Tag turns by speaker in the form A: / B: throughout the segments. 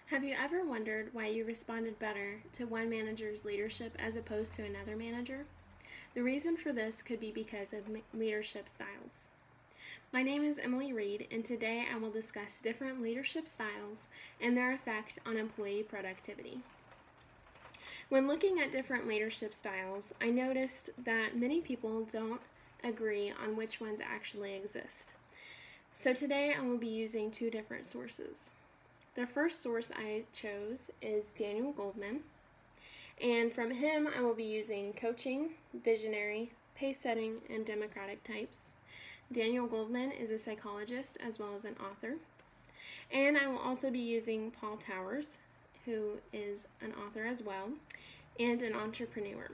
A: Have you ever wondered why you responded better to one manager's leadership as opposed to another manager? The reason for this could be because of leadership styles. My name is Emily Reed, and today I will discuss different leadership styles and their effect on employee productivity. When looking at different leadership styles, I noticed that many people don't agree on which ones actually exist. So today I will be using two different sources. The first source I chose is Daniel Goleman, and from him I will be using coaching, visionary, pace setting, and democratic types. Daniel Goleman is a psychologist as well as an author. And I will also be using Paul Towers, who is an author as well, and an entrepreneur.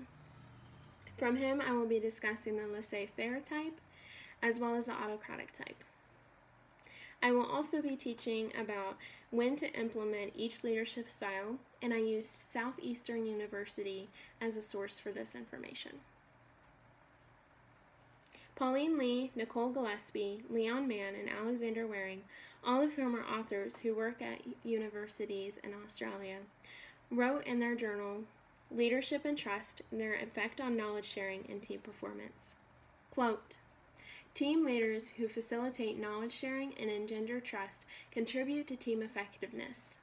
A: From him I will be discussing the laissez-faire type as well as the autocratic type. I will also be teaching about when to implement each leadership style, and I used Southeastern University as a source for this information. Pauline Lee, Nicole Gillespie, Leon Mann, and Alexander Waring, all of whom are authors who work at universities in Australia, wrote in their journal, Leadership and Trust, their effect on knowledge sharing and team performance. Quote, team leaders who facilitate knowledge sharing and engender trust contribute to team effectiveness.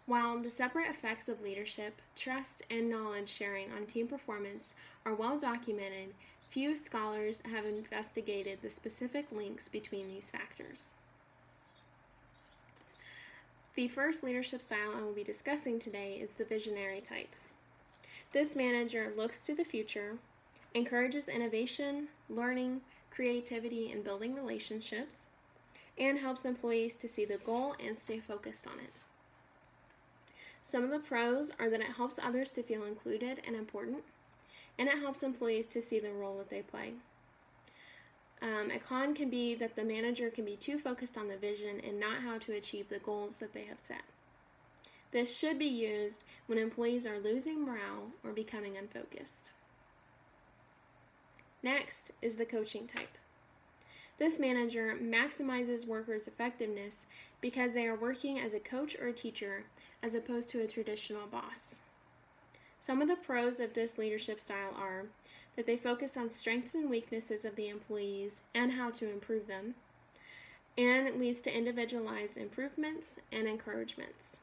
A: While the separate effects of leadership, trust, and knowledge sharing on team performance are well documented, few scholars have investigated the specific links between these factors. The first leadership style I will be discussing today is the visionary type. This manager looks to the future, encourages innovation, learning, creativity, and building relationships, and helps employees to see the goal and stay focused on it. Some of the pros are that it helps others to feel included and important, and it helps employees to see the role that they play. A con can be that the manager can be too focused on the vision and not how to achieve the goals that they have set. This should be used when employees are losing morale or becoming unfocused. Next is the coaching type. This manager maximizes workers' effectiveness because they are working as a coach or a teacher as opposed to a traditional boss. Some of the pros of this leadership style are that they focus on strengths and weaknesses of the employees and how to improve them, and it leads to individualized improvements and encouragements.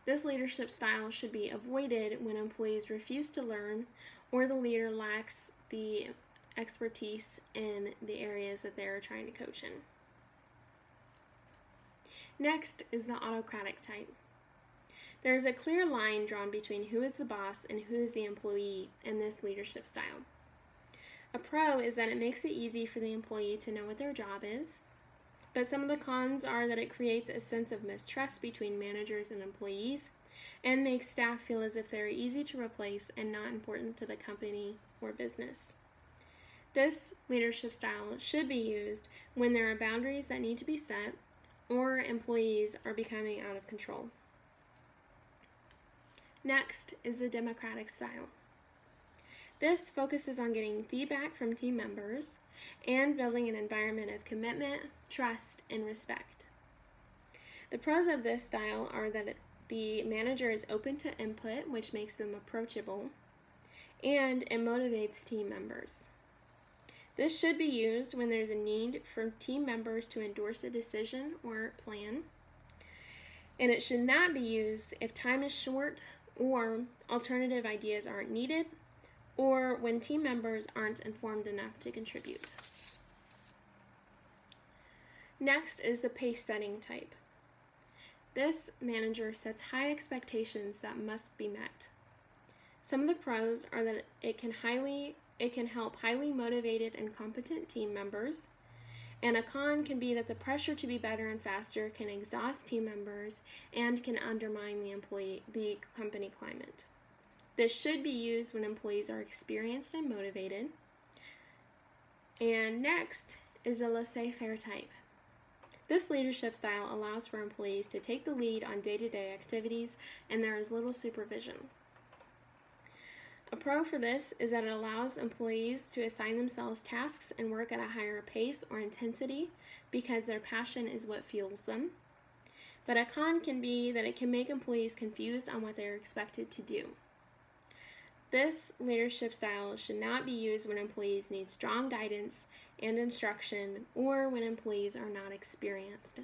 A: This leadership style should be avoided when employees refuse to learn or the leader lacks the expertise in the areas that they are trying to coach in. Next is the autocratic type. There is a clear line drawn between who is the boss and who is the employee in this leadership style. A pro is that it makes it easy for the employee to know what their job is, but some of the cons are that it creates a sense of mistrust between managers and employees and makes staff feel as if they're easy to replace and not important to the company or business. This leadership style should be used when there are boundaries that need to be set or employees are becoming out of control. Next is the democratic style. This focuses on getting feedback from team members and building an environment of commitment, trust, and respect. The pros of this style are that the manager is open to input, which makes them approachable, and it motivates team members. This should be used when there's a need for team members to endorse a decision or plan, and it should not be used if time is short or alternative ideas aren't needed, or when team members aren't informed enough to contribute. Next is the pace setting type. This manager sets high expectations that must be met. Some of the pros are that it can help highly motivated and competent team members, and a con can be that the pressure to be better and faster can exhaust team members and can undermine the company climate. This should be used when employees are experienced and motivated. And next is a laissez-faire type. This leadership style allows for employees to take the lead on day-to-day activities, and there is little supervision. A pro for this is that it allows employees to assign themselves tasks and work at a higher pace or intensity because their passion is what fuels them. but a con can be that it can make employees confused on what they are expected to do. This leadership style should not be used when employees need strong guidance and instruction or when employees are not experienced.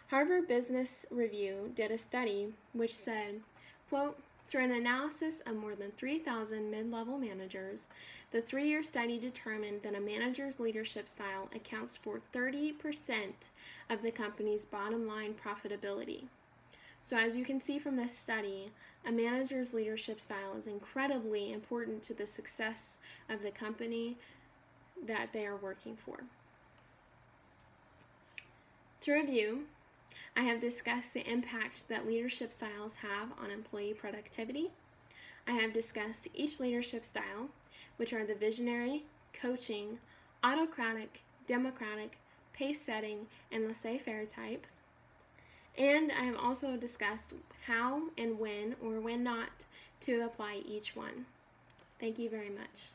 A: Harvard Business Review did a study which said, quote, through an analysis of more than 3,000 mid-level managers, the 3-year study determined that a manager's leadership style accounts for 30% of the company's bottom line profitability. So as you can see from this study, a manager's leadership style is incredibly important to the success of the company that they are working for. To review, I have discussed the impact that leadership styles have on employee productivity. I have discussed each leadership style, which are the visionary, coaching, autocratic, democratic, pace-setting, and laissez-faire types. And I have also discussed how and when or when not to apply each one. Thank you very much.